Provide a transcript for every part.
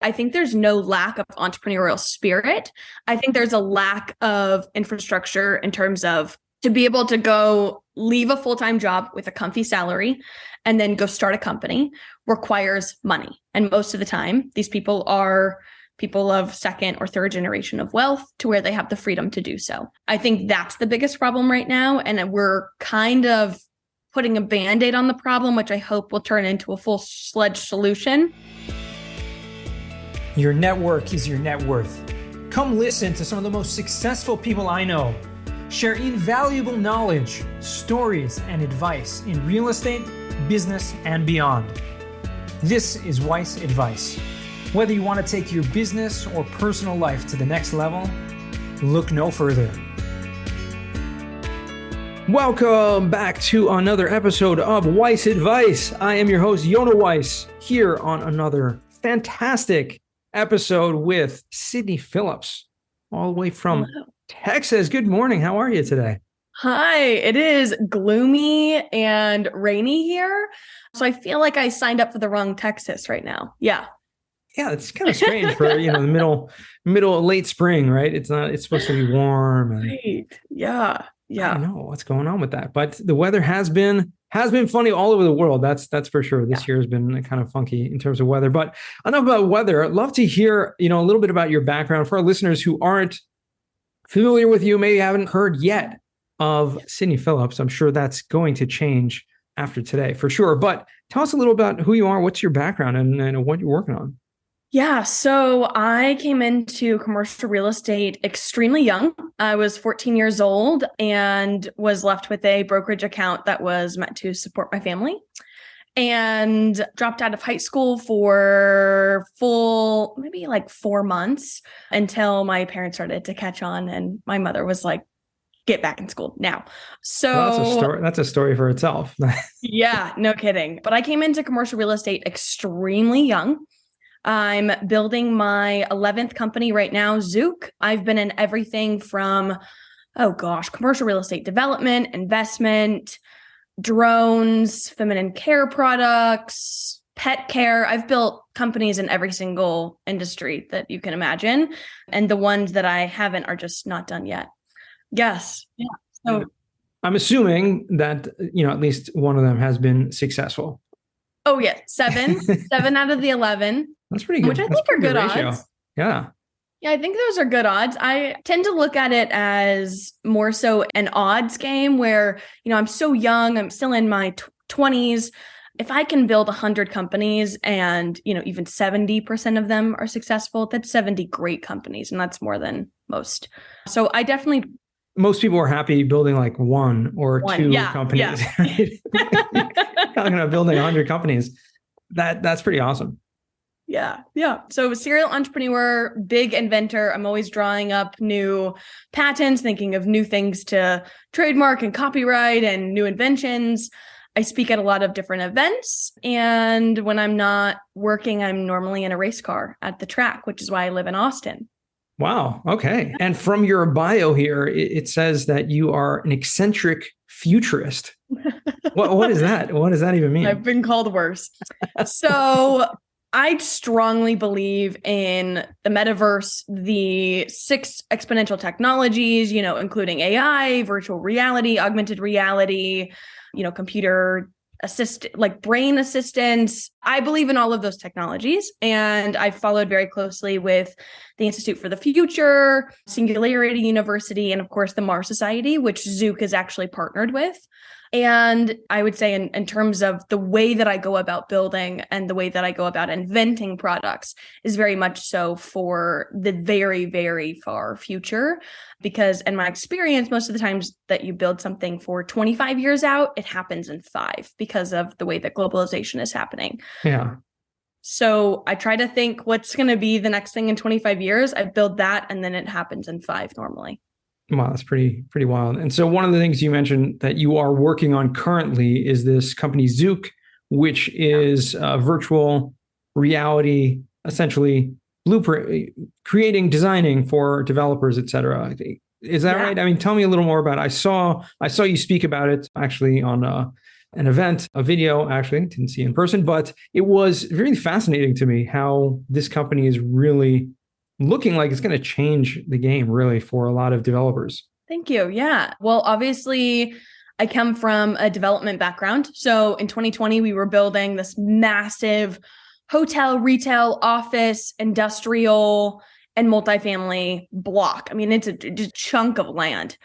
I think there's no lack of entrepreneurial spirit. I think there's a lack of infrastructure in terms of to be able to go leave a full-time job with a comfy salary and then go start a company requires money. And most of the time, these people are people of second or third generation of wealth to where they have the freedom to do so. I think that's the biggest problem right now. And we're kind of putting a Band-Aid on the problem, which I hope will turn into a full-fledged solution. Your network is your net worth. Come listen to some of the most successful people I know share invaluable knowledge, stories, and advice in real estate, business, and beyond. This is Weiss Advice. Whether you want to take your business or personal life to the next level, look no further. Welcome back to another episode of Weiss Advice. I am your host, Yona Weiss, here on another fantastic episode with Sydney Phillips, all the way from Texas. Good morning. How are you today? Hi, it is gloomy and rainy here. So I feel like I signed up for the wrong Texas right now. Yeah. Yeah, it's kind of strange for, the late spring, right? It's supposed to be warm. And right. Yeah. I don't know what's going on with that. But the weather has been funny all over the world. That's for sure. This year has been kind of funky in terms of weather. But enough about weather. I'd love to hear, a little bit about your background for our listeners who aren't familiar with you, maybe haven't heard yet of Sydney Phillips. I'm sure that's going to change after today for sure. But tell us a little about who you are, what's your background, and what you're working on. Yeah, so I came into commercial real estate extremely young. I was 14 years old and was left with a brokerage account that was meant to support my family, and dropped out of high school for maybe like 4 months until my parents started to catch on, and my mother was like, get back in school now. So that's a story for itself. Yeah, no kidding. But I came into commercial real estate extremely young. I'm building my 11th company right now, Zuke. I've been in everything from, commercial real estate development, investment, drones, feminine care products, pet care. I've built companies in every single industry that you can imagine. And the ones that I haven't are just not done yet. Yes. Yeah. So I'm assuming that, at least one of them has been successful. Oh, yeah. 7 out of the 11. That's pretty good. Which I think are good odds. Yeah. Yeah, I think those are good odds. I tend to look at it as more so an odds game where, I'm so young, I'm still in my 20s. If I can build 100 companies and, even 70% of them are successful, that's 70 great companies. And that's more than most. So I definitely... Most people are happy building like one or two companies. Yeah. Talking about building 100 companies. That's pretty awesome. Yeah. So serial entrepreneur, big inventor. I'm always drawing up new patents, thinking of new things to trademark and copyright and new inventions. I speak at a lot of different events. And when I'm not working, I'm normally in a race car at the track, which is why I live in Austin. Wow. Okay. And from your bio here, it says that you are an eccentric futurist. What is that? What does that even mean? I've been called worse. So I strongly believe in the metaverse, the 6 exponential technologies, including AI, virtual reality, augmented reality, computer like brain assistance. I believe in all of those technologies. And I followed very closely with the Institute for the Future, Singularity University, and of course the Mars Society, which Zuke is actually partnered with. And I would say in terms of the way that I go about building and the way that I go about inventing products is very much so for the very, very far future. Because in my experience, most of the times that you build something for 25 years out, it happens in 5 because of the way that globalization is happening. Yeah. So I try to think what's going to be the next thing in 25 years. I build that and then it happens in 5 normally. Wow, that's pretty wild. And so one of the things you mentioned that you are working on currently is this company Zuke, which is virtual reality, essentially blueprint, designing for developers, et cetera. Is that right? I mean, tell me a little more about it. I saw you speak about it actually on an event, a video, actually, didn't see in person, but it was really fascinating to me how this company is really looking like it's going to change the game really for a lot of developers. Thank you. Yeah. Well, obviously, I come from a development background. So in 2020, we were building this massive hotel, retail, office, industrial, and multifamily block. I mean, it's a chunk of land.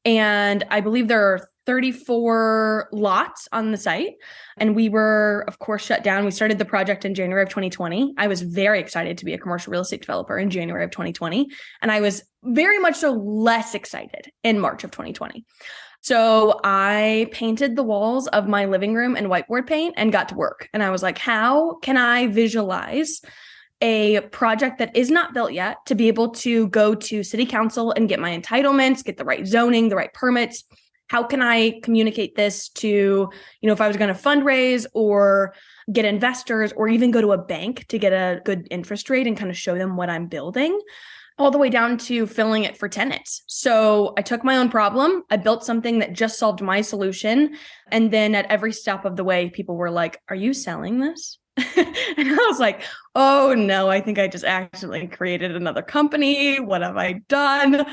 And I believe there are 34 lots on the site. And we were, of course, shut down. We started the project in January of 2020. I was very excited to be a commercial real estate developer in January of 2020. And I was very much so less excited in March of 2020. So I painted the walls of my living room in whiteboard paint and got to work. And I was like, how can I visualize a project that is not built yet to be able to go to city council and get my entitlements, get the right zoning, the right permits? How can I communicate this to, if I was going to fundraise or get investors or even go to a bank to get a good interest rate and kind of show them what I'm building, all the way down to filling it for tenants. So I took my own problem. I built something that just solved my solution. And then at every step of the way, people were like, are you selling this? And I was like, oh no, I think I just actually created another company. What have I done?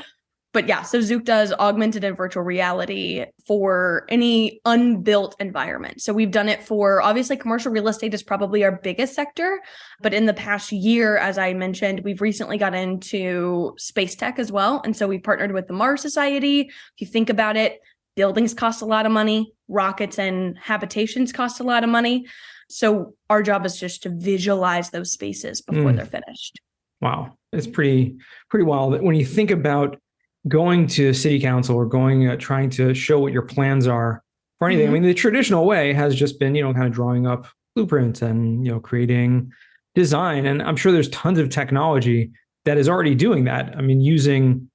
But yeah, so Zuke does augmented and virtual reality for any unbuilt environment. So we've done it for, obviously, commercial real estate is probably our biggest sector. But in the past year, as I mentioned, we've recently got into space tech as well. And so we partnered with the Mars Society. If you think about it, buildings cost a lot of money. Rockets and habitations cost a lot of money. So our job is just to visualize those spaces before they're finished. Wow. It's pretty wild. When you think about going to city council or trying to show what your plans are for anything. I mean, the traditional way has just been, kind of drawing up blueprints and, creating design. And I'm sure there's tons of technology that is already doing that. I mean, using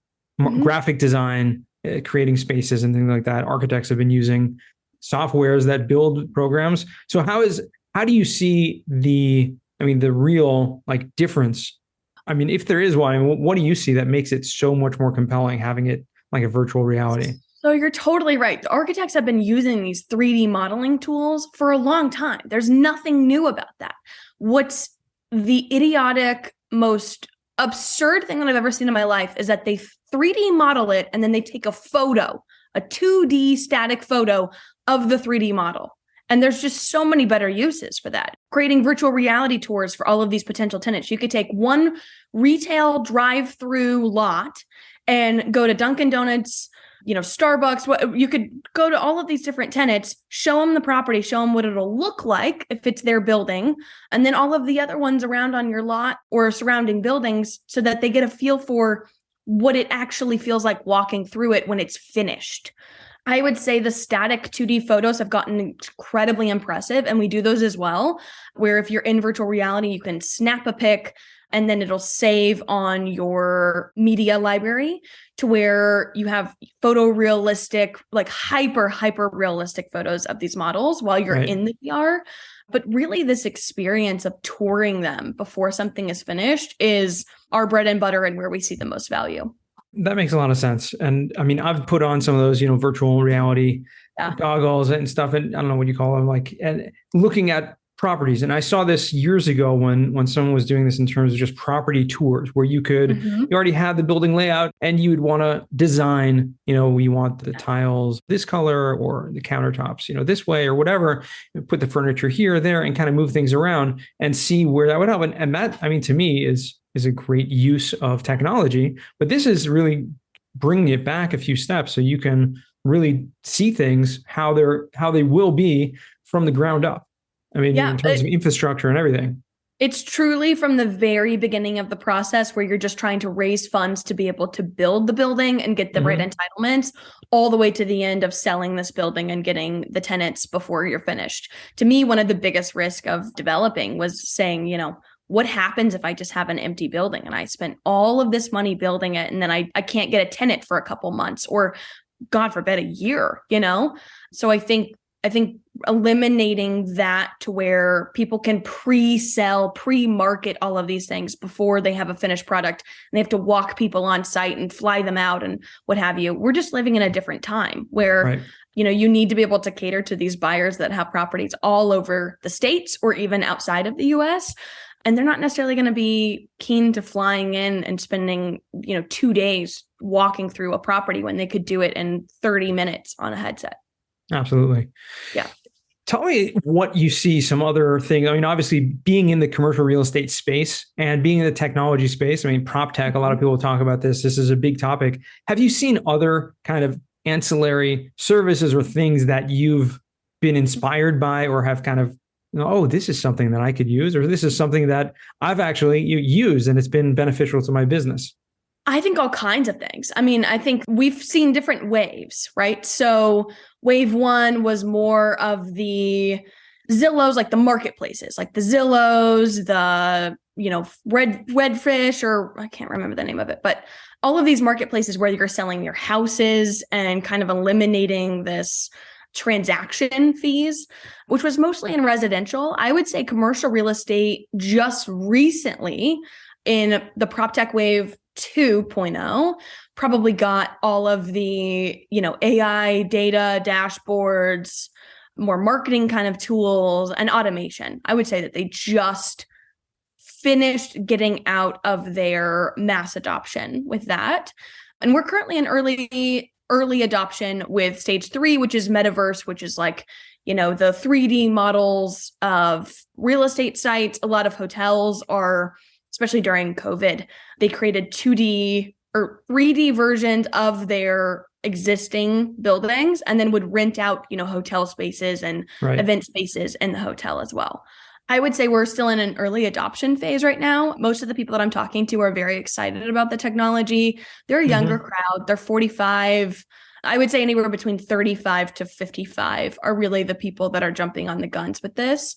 graphic design, creating spaces and things like that. Architects have been using softwares that build programs. So how do you see the real difference? I mean, if there is one, what do you see that makes it so much more compelling, having it like a virtual reality? So you're totally right. The architects have been using these 3D modeling tools for a long time. There's nothing new about that. What's the idiotic, most absurd thing that I've ever seen in my life is that they 3D model it and then they take a 2D static photo of the 3D model. And there's just so many better uses for that. Creating virtual reality tours for all of these potential tenants. You could take one retail drive-through lot and go to Dunkin' Donuts, Starbucks. You could go to all of these different tenants, show them the property, show them what it'll look like if it's their building, and then all of the other ones around on your lot or surrounding buildings so that they get a feel for what it actually feels like walking through it when it's finished. I would say the static 2D photos have gotten incredibly impressive, and we do those as well, where if you're in virtual reality, you can snap a pic and then it'll save on your media library to where you have photorealistic, hyper realistic photos of these models while you're in the VR. But really, this experience of touring them before something is finished is our bread and butter and where we see the most value. That makes a lot of sense. And I mean, I've put on some of those, virtual reality goggles and stuff. And I don't know what you call them, and looking at properties. And I saw this years ago when someone was doing this in terms of just property tours, where you could, you already had the building layout and you would want to design, you want the tiles this color or the countertops, this way or whatever, put the furniture here or there and kind of move things around and see where that would help. And that, to me is a great use of technology, but this is really bringing it back a few steps so you can really see things how they will be from the ground up. In terms of infrastructure and everything. It's truly from the very beginning of the process where you're just trying to raise funds to be able to build the building and get the right entitlements, all the way to the end of selling this building and getting the tenants before you're finished. To me, one of the biggest risks of developing was saying, what happens if I just have an empty building and I spent all of this money building it and then I can't get a tenant for a couple months or, God forbid, a year, So I think eliminating that to where people can pre-sell, pre-market all of these things before they have a finished product and they have to walk people on site and fly them out and what have you. We're just living in a different time where You need to be able to cater to these buyers that have properties all over the States or even outside of the US. And they're not necessarily going to be keen to flying in and spending, 2 days walking through a property when they could do it in 30 minutes on a headset. Absolutely. Yeah. Tell me what you see, some other things. I mean, obviously being in the commercial real estate space and being in the technology space, I mean, prop tech, a lot of people talk about this. This is a big topic. Have you seen other kind of ancillary services or things that you've been inspired by or have kind of, oh, this is something that I could use, or this is something that I've actually used and it's been beneficial to my business? I think all kinds of things. I mean, I think we've seen different waves, right? So wave one was more of the Zillows, like the marketplaces, like the Zillows, the, Redfish, or I can't remember the name of it, but all of these marketplaces where you're selling your houses and kind of eliminating this transaction fees, which was mostly in residential. I would say commercial real estate just recently in the prop tech wave 2.0 probably got all of the, AI data dashboards, more marketing kind of tools and automation. I would say that they just finished getting out of their mass adoption with that. And we're currently in early adoption with stage 3, which is metaverse, which is like, the 3D models of real estate sites. A lot of hotels are, especially during COVID, they created 2D or 3D versions of their existing buildings and then would rent out, hotel spaces and event spaces in the hotel as well. I would say we're still in an early adoption phase right now. Most of the people that I'm talking to are very excited about the technology. They're a younger crowd. They're 45. I would say anywhere between 35 to 55 are really the people that are jumping on the guns with this.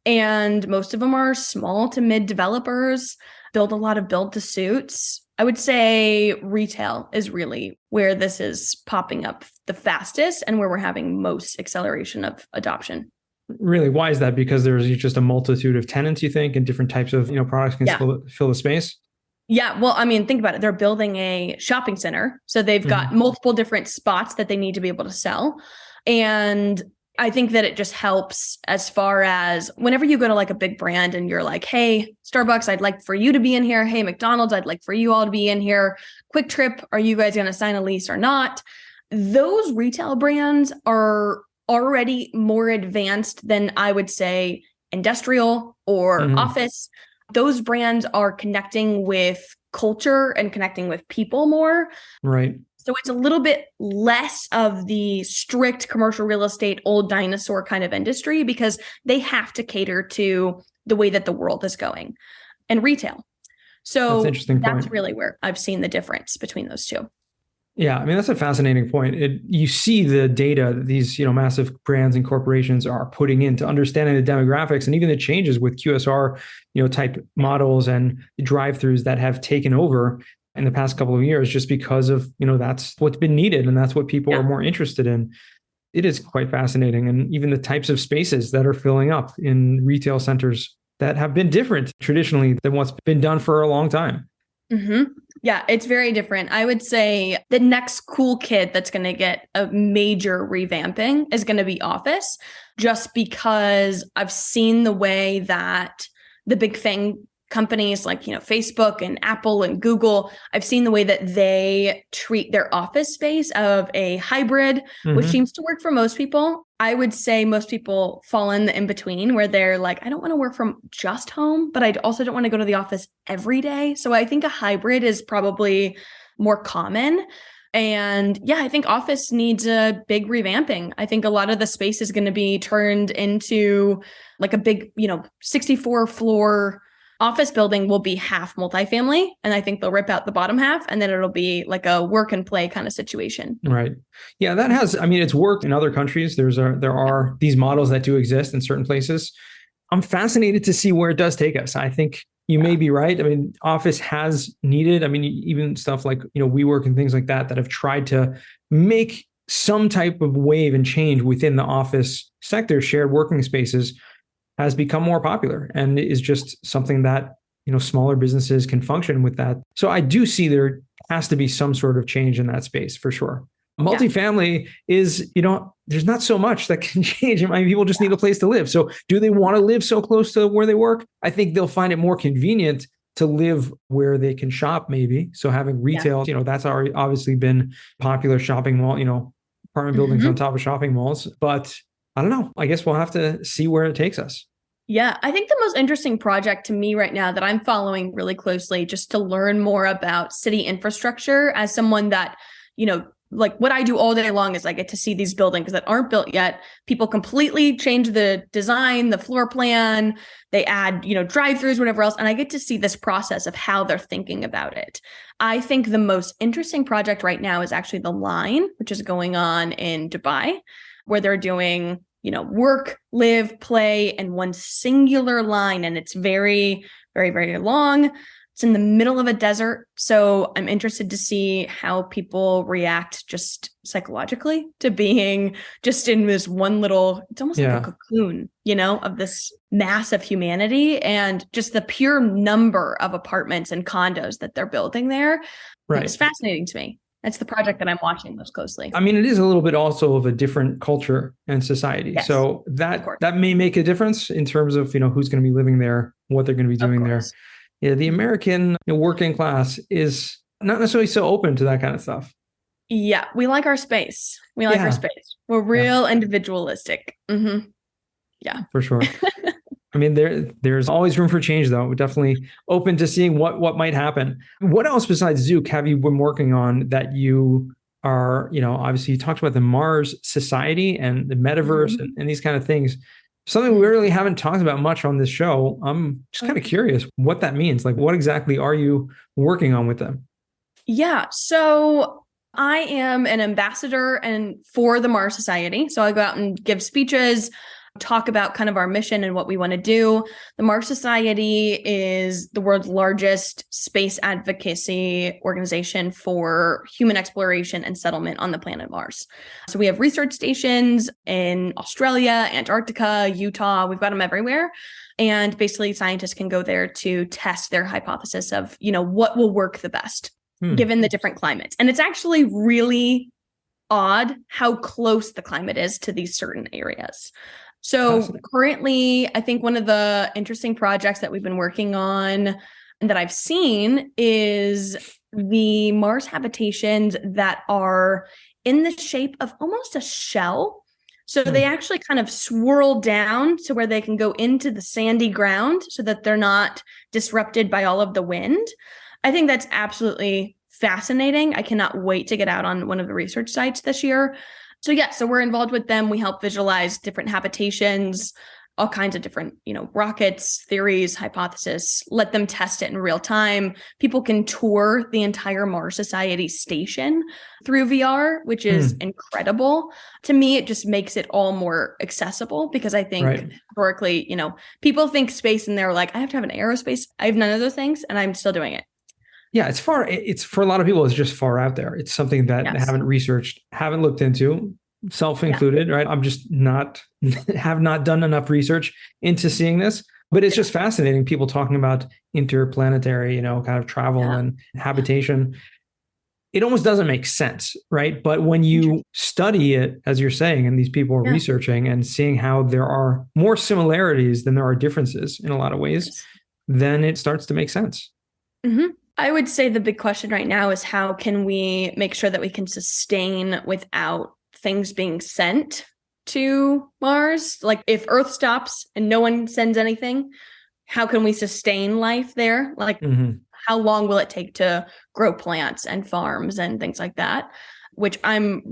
And most of them are small to mid developers, build a lot of build to suits. I would say retail is really where this is popping up the fastest and where we're having most acceleration of adoption. Really? Why is that? Because there's just a multitude of tenants, you think, and different types of products can fill the space? Yeah. Well, I mean, think about it. They're building a shopping center. So they've got multiple different spots that they need to be able to sell. And I think that it just helps as far as whenever you go to like a big brand and you're like, hey, Starbucks, I'd like for you to be in here. Hey, McDonald's, I'd like for you all to be in here. Quick Trip, are you guys going to sign a lease or not? Those retail brands are already more advanced than I would say industrial or office. Those brands are connecting with culture and connecting with people more. Right. So it's a little bit less of the strict commercial real estate, old dinosaur kind of industry because they have to cater to the way that the world is going and retail. So that's really where I've seen the difference between those two. Yeah, I mean, that's a fascinating point. You see the data that these, massive brands and corporations are putting into understanding the demographics and even the changes with QSR, type models and drive-throughs that have taken over in the past couple of years, just because of, that's what's been needed and that's what people are more interested in. It is quite fascinating. And even the types of spaces that are filling up in retail centers that have been different traditionally than what's been done for a long time. Yeah, it's very different. I would say the next cool kid that's going to get a major revamping is going to be office, just because I've seen the way that the big thing companies like, Facebook and Apple and Google, I've seen the way that they treat their office space of a hybrid, which seems to work for most people. I would say most people fall in the in-between where they're like, I don't want to work from just home, but I also don't want to go to the office every day. So I think a hybrid is probably more common. And yeah, I think office needs a big revamping. I think a lot of the space is going to be turned into like a big, 64 floor office building will be half multifamily. And I think they'll rip out the bottom half and then it'll be like a work and play kind of situation. Right. Yeah, it's worked in other countries. There are these models that do exist in certain places. I'm fascinated to see where it does take us. I think you may be right. I mean, office has needed, even stuff like, WeWork and things like that have tried to make some type of wave and change within the office sector. Shared working spaces has become more popular and is just something that, smaller businesses can function with that. So I do see there has to be some sort of change in that space for sure. Multifamily is, there's not so much that can change. I mean, people just need a place to live. So do they want to live so close to where they work? I think they'll find it more convenient to live where they can shop, maybe. So having retail, that's already obviously been popular. Shopping mall, apartment buildings on top of shopping malls. But I don't know. I guess we'll have to see where it takes us. Yeah, I think the most interesting project to me right now that I'm following really closely, just to learn more about city infrastructure as someone that, like what I do all day long is I get to see these buildings that aren't built yet. People completely change the design, the floor plan, they add, drive-throughs, whatever else. And I get to see this process of how they're thinking about it. I think the most interesting project right now is actually the Line, which is going on in Dubai, where they're doing, work, live, play in one singular line. And it's very, very, very long. It's in the middle of a desert. So I'm interested to see how people react just psychologically to being just in this one little, it's almost like a cocoon, of this mass of humanity, and just the pure number of apartments and condos that they're building there. Right. It's fascinating to me. That's the project that I'm watching most closely. I mean, it is a little bit also of a different culture and society. Yes, so that may make a difference in terms of, who's going to be living there, what they're going to be doing there. Yeah, the American working class is not necessarily so open to that kind of stuff. Yeah, we like our space. Our space. We're real individualistic. Mm-hmm. Yeah, for sure. I mean, there's always room for change, though. We're definitely open to seeing what might happen. What else besides Zuke have you been working on that you are, obviously you talked about the Mars Society and the metaverse and these kind of things. Something we really haven't talked about much on this show. I'm just kind of curious what that means. Like, what exactly are you working on with them? Yeah. So I am an ambassador for the Mars Society. So I go out and give speeches, talk about kind of our mission and what we want to do. The Mars Society is the world's largest space advocacy organization for human exploration and settlement on the planet Mars. So we have research stations in Australia, Antarctica, Utah. We've got them everywhere. And basically scientists can go there to test their hypothesis of, what will work the best given the different climates. And it's actually really odd how close the climate is to these certain areas. So currently, I think one of the interesting projects that we've been working on and that I've seen is the Mars habitations that are in the shape of almost a shell. So they actually kind of swirl down to where they can go into the sandy ground so that they're not disrupted by all of the wind. I think that's absolutely fascinating. I cannot wait to get out on one of the research sites this year. So we're involved with them. We help visualize different habitations, all kinds of different, rockets, theories, hypothesis, let them test it in real time. People can tour the entire Mars Society station through VR, which is incredible. To me, it just makes it all more accessible because I think historically, people think space and they're like, I have to have an aerospace. I have none of those things and I'm still doing it. Yeah, it's for a lot of people, it's just far out there. It's something that they haven't researched, haven't looked into, self-included, right? I'm just have not done enough research into seeing this, but it's just fascinating. People talking about interplanetary, kind of travel and habitation. It almost doesn't make sense, right? But when you study it, as you're saying, and these people are researching and seeing how there are more similarities than there are differences in a lot of ways, then it starts to make sense. Mm-hmm. I would say the big question right now is how can we make sure that we can sustain without things being sent to Mars? Like if Earth stops and no one sends anything, how can we sustain life there? Like how long will it take to grow plants and farms and things like that? Which I'm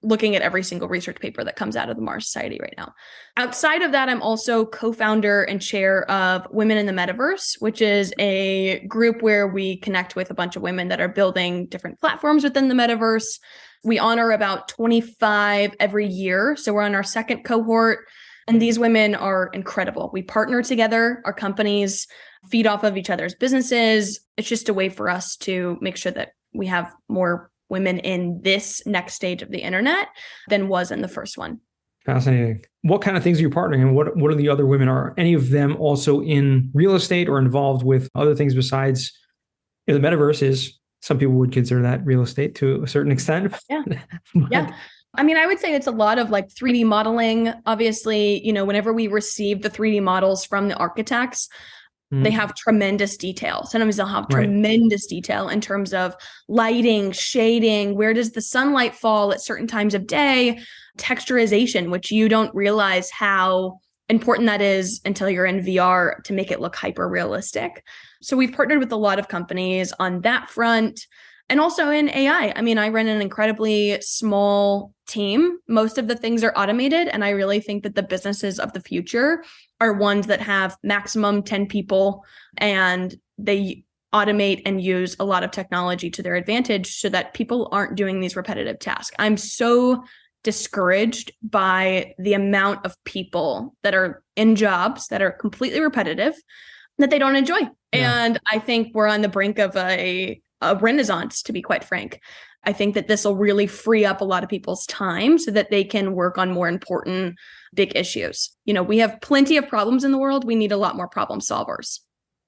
looking at every single research paper that comes out of the Mars Society right now. Outside of that, I'm also co-founder and chair of Women in the Metaverse, which is a group where we connect with a bunch of women that are building different platforms within the metaverse. We honor about 25 every year. So we're on our second cohort. And these women are incredible. We partner together. Our companies feed off of each other's businesses. It's just a way for us to make sure that we have more women in this next stage of the internet than was in the first one. Fascinating. What kind of things are you partnering and what are the other women? Are any of them also in real estate or involved with other things besides the metaverse is some people would consider that real estate to a certain extent. Yeah. But, Yeah. I mean, I would say it's a lot of like 3D modeling. Obviously, whenever we receive the 3D models from the architects, they have tremendous detail. Sometimes they'll have tremendous detail in terms of lighting, shading, where does the sunlight fall at certain times of day, texturization, which you don't realize how important that is until you're in VR to make it look hyper realistic. So we've partnered with a lot of companies on that front. And also in AI. I mean, I run an incredibly small team. Most of the things are automated. And I really think that the businesses of the future are ones that have maximum 10 people and they automate and use a lot of technology to their advantage so that people aren't doing these repetitive tasks. I'm so discouraged by the amount of people that are in jobs that are completely repetitive that they don't enjoy. Yeah. And I think we're on the brink of a renaissance, to be quite frank. I think that this will really free up a lot of people's time so that they can work on more important big issues. We have plenty of problems in the world. We need a lot more problem solvers.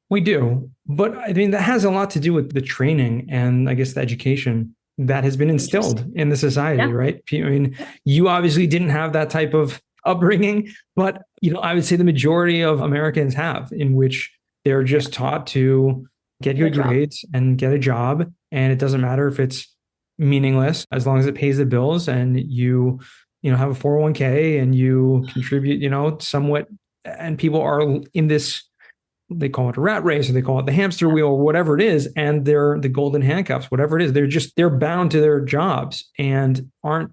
We do. But I mean, that has a lot to do with the training and I guess the education that has been instilled in the society, right? I mean, you obviously didn't have that type of upbringing, but, I would say the majority of Americans have, in which they're just taught to get good grades and get a job. And it doesn't matter if it's meaningless, as long as it pays the bills and you have a 401k and you contribute, somewhat. And people are in this, they call it a rat race or they call it the hamster wheel or whatever it is. And they're the golden handcuffs, whatever it is. They're bound to their jobs and aren't,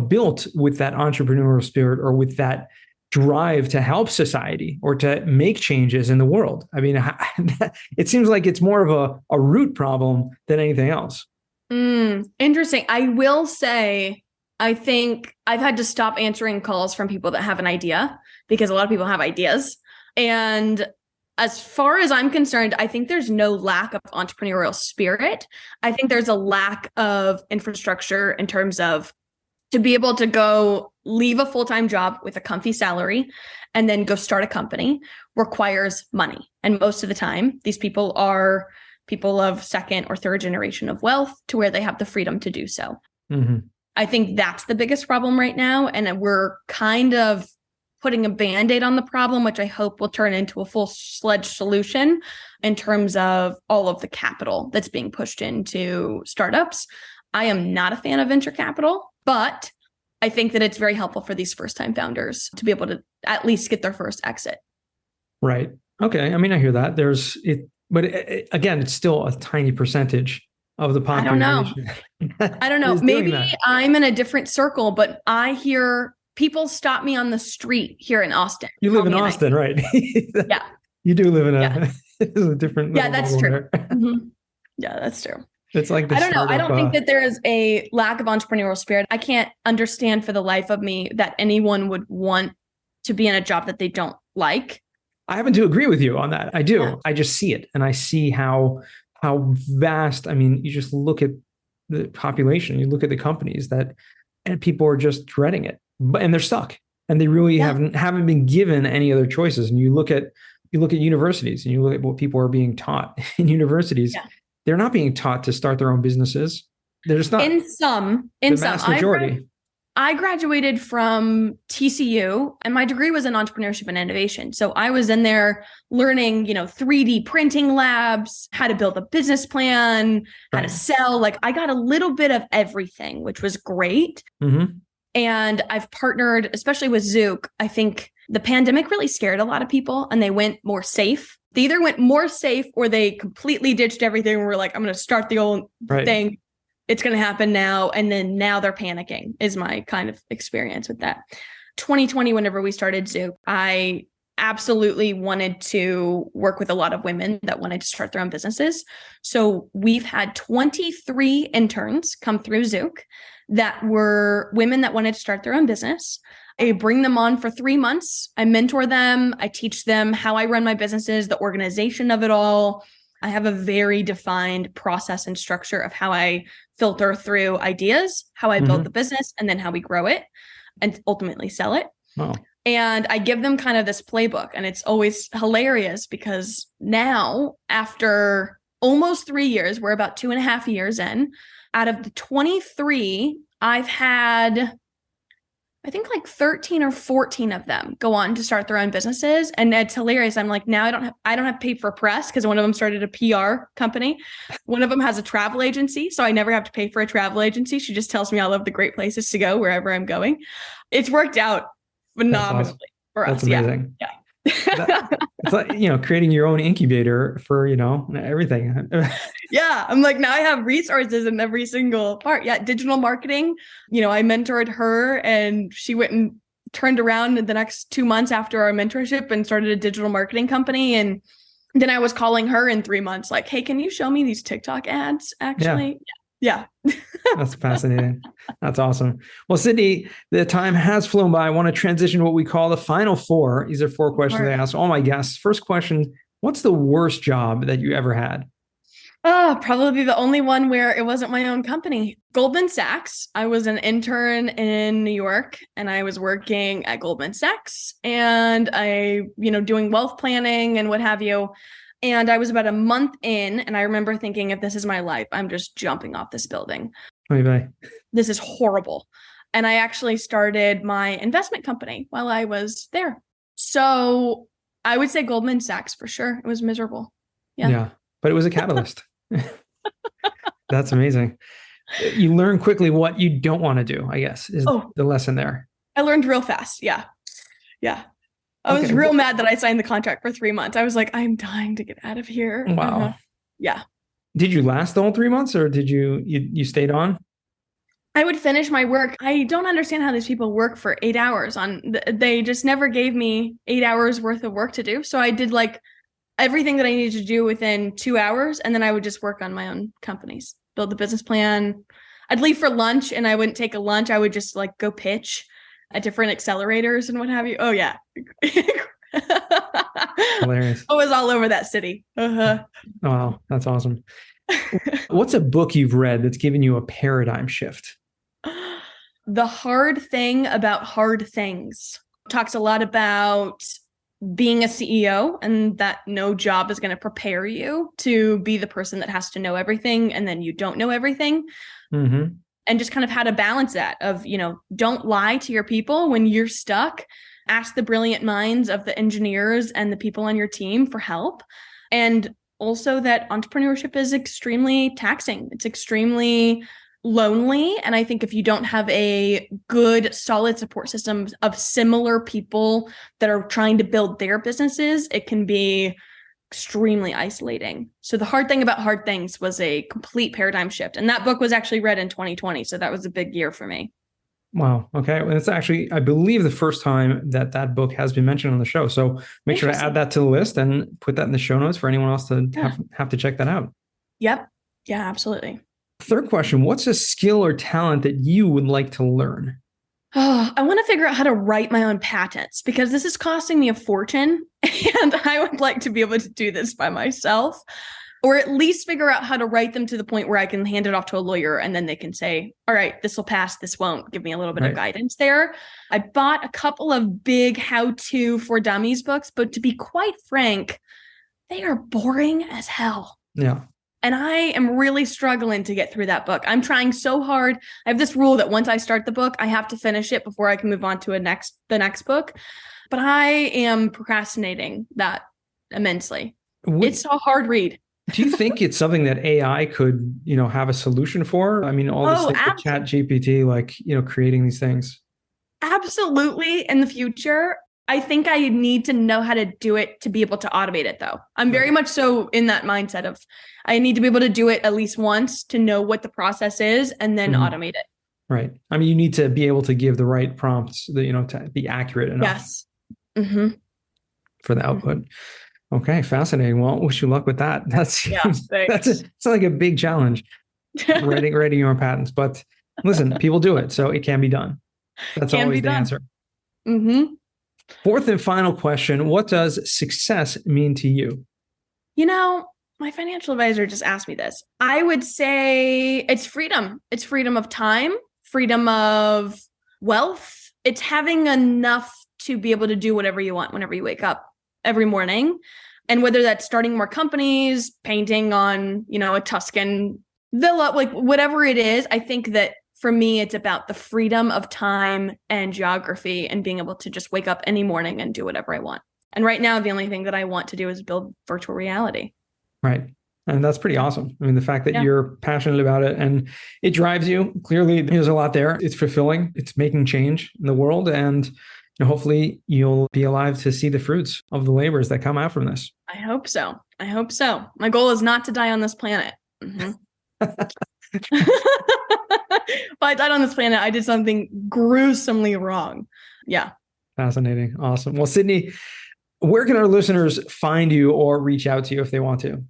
built with that entrepreneurial spirit or with that drive to help society or to make changes in the world. I mean, it seems like it's more of a root problem than anything else. Interesting. I will say, I think I've had to stop answering calls from people that have an idea because a lot of people have ideas. And as far as I'm concerned, I think there's no lack of entrepreneurial spirit. I think there's a lack of infrastructure in terms of to be able to go leave a full-time job with a comfy salary and then go start a company requires money. And most of the time, these people are people of second or third generation of wealth to where they have the freedom to do so. Mm-hmm. I think that's the biggest problem right now. And we're kind of putting a Band-Aid on the problem, which I hope will turn into a full-fledged solution in terms of all of the capital that's being pushed into startups. I am not a fan of venture capital, but I think that it's very helpful for these first-time founders to be able to at least get their first exit. Right. Okay. I mean, I hear that. But again, it's still a tiny percentage of the population. I don't know. Maybe I'm in a different circle, but I hear people stop me on the street here in Austin. You live in Austin, right? Yeah. You do live in a different. Yeah, that's true. Mm-hmm. Yeah, that's true. It's like I don't know. I don't think that there is a lack of entrepreneurial spirit. I can't understand for the life of me that anyone would want to be in a job that they don't like. I happen to agree with you on that. I do. Yeah. I just see it. And I see how vast, I mean, you just look at the population, you look at the companies and people are just dreading it, and they're stuck and they really haven't been given any other choices. And you look at universities and you look at what people are being taught in universities. Yeah. They're not being taught to start their own businesses. They're just not. In some, vast majority. I graduated from TCU and my degree was in entrepreneurship and innovation. So I was in there learning, 3D printing labs, how to build a business plan, how to sell. Like I got a little bit of everything, which was great. Mm-hmm. And I've partnered, especially with Zuke. I think the pandemic really scared a lot of people and they went more safe. They either went more safe or they completely ditched everything and were like, I'm going to start the old thing. It's going to happen now. And then now they're panicking is my kind of experience with that. 2020, whenever we started Zuke, I absolutely wanted to work with a lot of women that wanted to start their own businesses. So we've had 23 interns come through Zuke that were women that wanted to start their own business. I bring them on for 3 months. I mentor them. I teach them how I run my businesses, the organization of it all. I have a very defined process and structure of how I filter through ideas, how I build the business, and then how we grow it and ultimately sell it. Wow. And I give them kind of this playbook, and it's always hilarious because now after almost 3 years. We're about 2.5 years in. Out of the 23, I've had, I think like 13 or 14 of them go on to start their own businesses. And it's hilarious. I'm like, now I don't have to pay for press because one of them started a PR company. One of them has a travel agency. So I never have to pay for a travel agency. She just tells me all of the great places to go wherever I'm going. It's worked out phenomenally for us. That's amazing. Yeah. It's like, creating your own incubator for, everything. Yeah. I'm like, now I have resources in every single part. Yeah. Digital marketing. I mentored her and she went and turned around in the next 2 months after our mentorship and started a digital marketing company. And then I was calling her in 3 months, like, hey, can you show me these TikTok ads? Actually. Yeah. That's fascinating. That's awesome. Well, Sydney, the time has flown by. I want to transition to what we call the final four. These are 4 questions I ask all my guests. First question, what's the worst job that you ever had? Oh, probably the only one where it wasn't my own company. Goldman Sachs. I was an intern in New York and I was working at Goldman Sachs and doing wealth planning and what have you. And I was about a month in and I remember thinking, if this is my life, I'm just jumping off this building. Bye. This is horrible. And I actually started my investment company while I was there. So I would say Goldman Sachs for sure. It was miserable. Yeah. But it was a catalyst. That's amazing. You learn quickly what you don't want to do, I guess, is the lesson there. I learned real fast. Yeah. I was real mad that I signed the contract for 3 months. I was like, I'm dying to get out of here. Wow. Yeah. Did you last the whole 3 months or did you stayed on? I would finish my work. I don't understand how these people work for 8 hours they just never gave me 8 hours worth of work to do. So I did like everything that I needed to do within 2 hours. And then I would just work on my own companies, build the business plan. I'd leave for lunch and I wouldn't take a lunch. I would just like go pitch at different accelerators and what have you. Oh yeah. Hilarious. I was all over that city. Oh, wow. That's awesome. What's a book you've read that's given you a paradigm shift? The Hard Thing About Hard Things. Talks a lot about being a CEO and that no job is going to prepare you to be the person that has to know everything and then you don't know everything. Mm-hmm. And just kind of how to balance that of, don't lie to your people when you're stuck. Ask the brilliant minds of the engineers and the people on your team for help. And also that entrepreneurship is extremely taxing. It's extremely lonely. And I think if you don't have a good, solid support system of similar people that are trying to build their businesses, it can be extremely isolating. So The Hard Thing About Hard Things was a complete paradigm shift. And that book was actually read in 2020. So that was a big year for me. Wow. Okay. Well, it's actually, I believe, the first time that book has been mentioned on the show. So make sure to add that to the list and put that in the show notes for anyone else to have to check that out. Yep. Yeah, absolutely. Third question, what's a skill or talent that you would like to learn? Oh, I want to figure out how to write my own patents because this is costing me a fortune and I would like to be able to do this by myself or at least figure out how to write them to the point where I can hand it off to a lawyer and then they can say, all right, this will pass, this won't. Give me a little bit of guidance there. I bought a couple of big how-to for dummies books, but to be quite frank, they are boring as hell. Yeah. And I am really struggling to get through that book. I'm trying so hard. I have this rule that once I start the book, I have to finish it before I can move on to the next book. But I am procrastinating that immensely. It's a hard read. Do you think it's something that AI could, have a solution for? I mean, all this thing with Chat GPT, like, creating these things. Absolutely. In the future. I think I need to know how to do it to be able to automate it, though. I'm very much so in that mindset of I need to be able to do it at least once to know what the process is and then automate it. Right. I mean, you need to be able to give the right prompts, to be accurate enough. Yes. Mm-hmm. For the output. Okay. Fascinating. Well, wish you luck with that. It's like a big challenge, writing your own patents. But listen, people do it, so it can be done. That's always the answer. Mm-hmm. Fourth and final question, what does success mean to you? My financial advisor just asked me this. I would say it's freedom. It's freedom of time, freedom of wealth. It's having enough to be able to do whatever you want whenever you wake up every morning. And whether that's starting more companies, painting on, a Tuscan villa, like whatever it is, I think that for me, it's about the freedom of time and geography and being able to just wake up any morning and do whatever I want. And right now, the only thing that I want to do is build virtual reality. Right. And that's pretty awesome. I mean, the fact that you're passionate about it and it drives you, clearly there's a lot there. It's fulfilling. It's making change in the world. And hopefully you'll be alive to see the fruits of the labors that come out from this. I hope so. My goal is not to die on this planet. Mm-hmm. If I died on this planet, I did something gruesomely wrong. Yeah. Fascinating. Awesome. Well, Sydney, where can our listeners find you or reach out to you if they want to?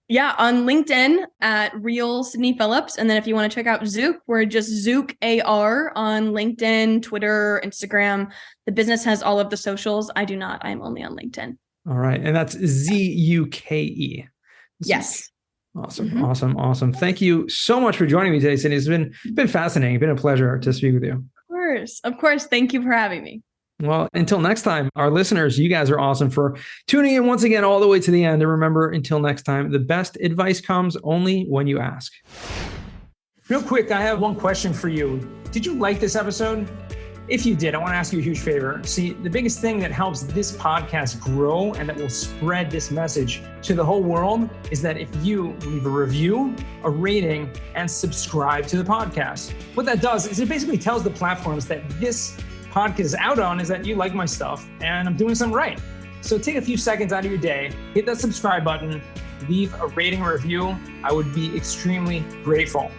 Yeah, on LinkedIn at Real Sydney Phillips. And then if you want to check out Zuke, we're just Zuke AR on LinkedIn, Twitter, Instagram. The business has all of the socials. I do not. I'm only on LinkedIn. All right. And that's Zuke. Yes. Awesome. Mm-hmm. Awesome. Thank you so much for joining me today, Sydney. It's been fascinating. It's been a pleasure to speak with you. Of course. Thank you for having me. Well, until next time, our listeners, you guys are awesome for tuning in once again all the way to the end. And remember, until next time, the best advice comes only when you ask. Real quick, I have one question for you. Did you like this episode? If you did, I want to ask you a huge favor. See, the biggest thing that helps this podcast grow and that will spread this message to the whole world is that if you leave a review, a rating, and subscribe to the podcast. What that does is it basically tells the platforms that this podcast is out on is that you like my stuff and I'm doing something right. So take a few seconds out of your day, hit that subscribe button, leave a rating or review. I would be extremely grateful.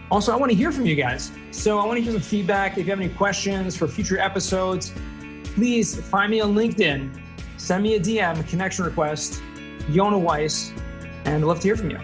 Also, I want to hear from you guys. So I want to hear some feedback. If you have any questions for future episodes, please find me on LinkedIn, send me a DM, a connection request, Yona Weiss, and I'd love to hear from you.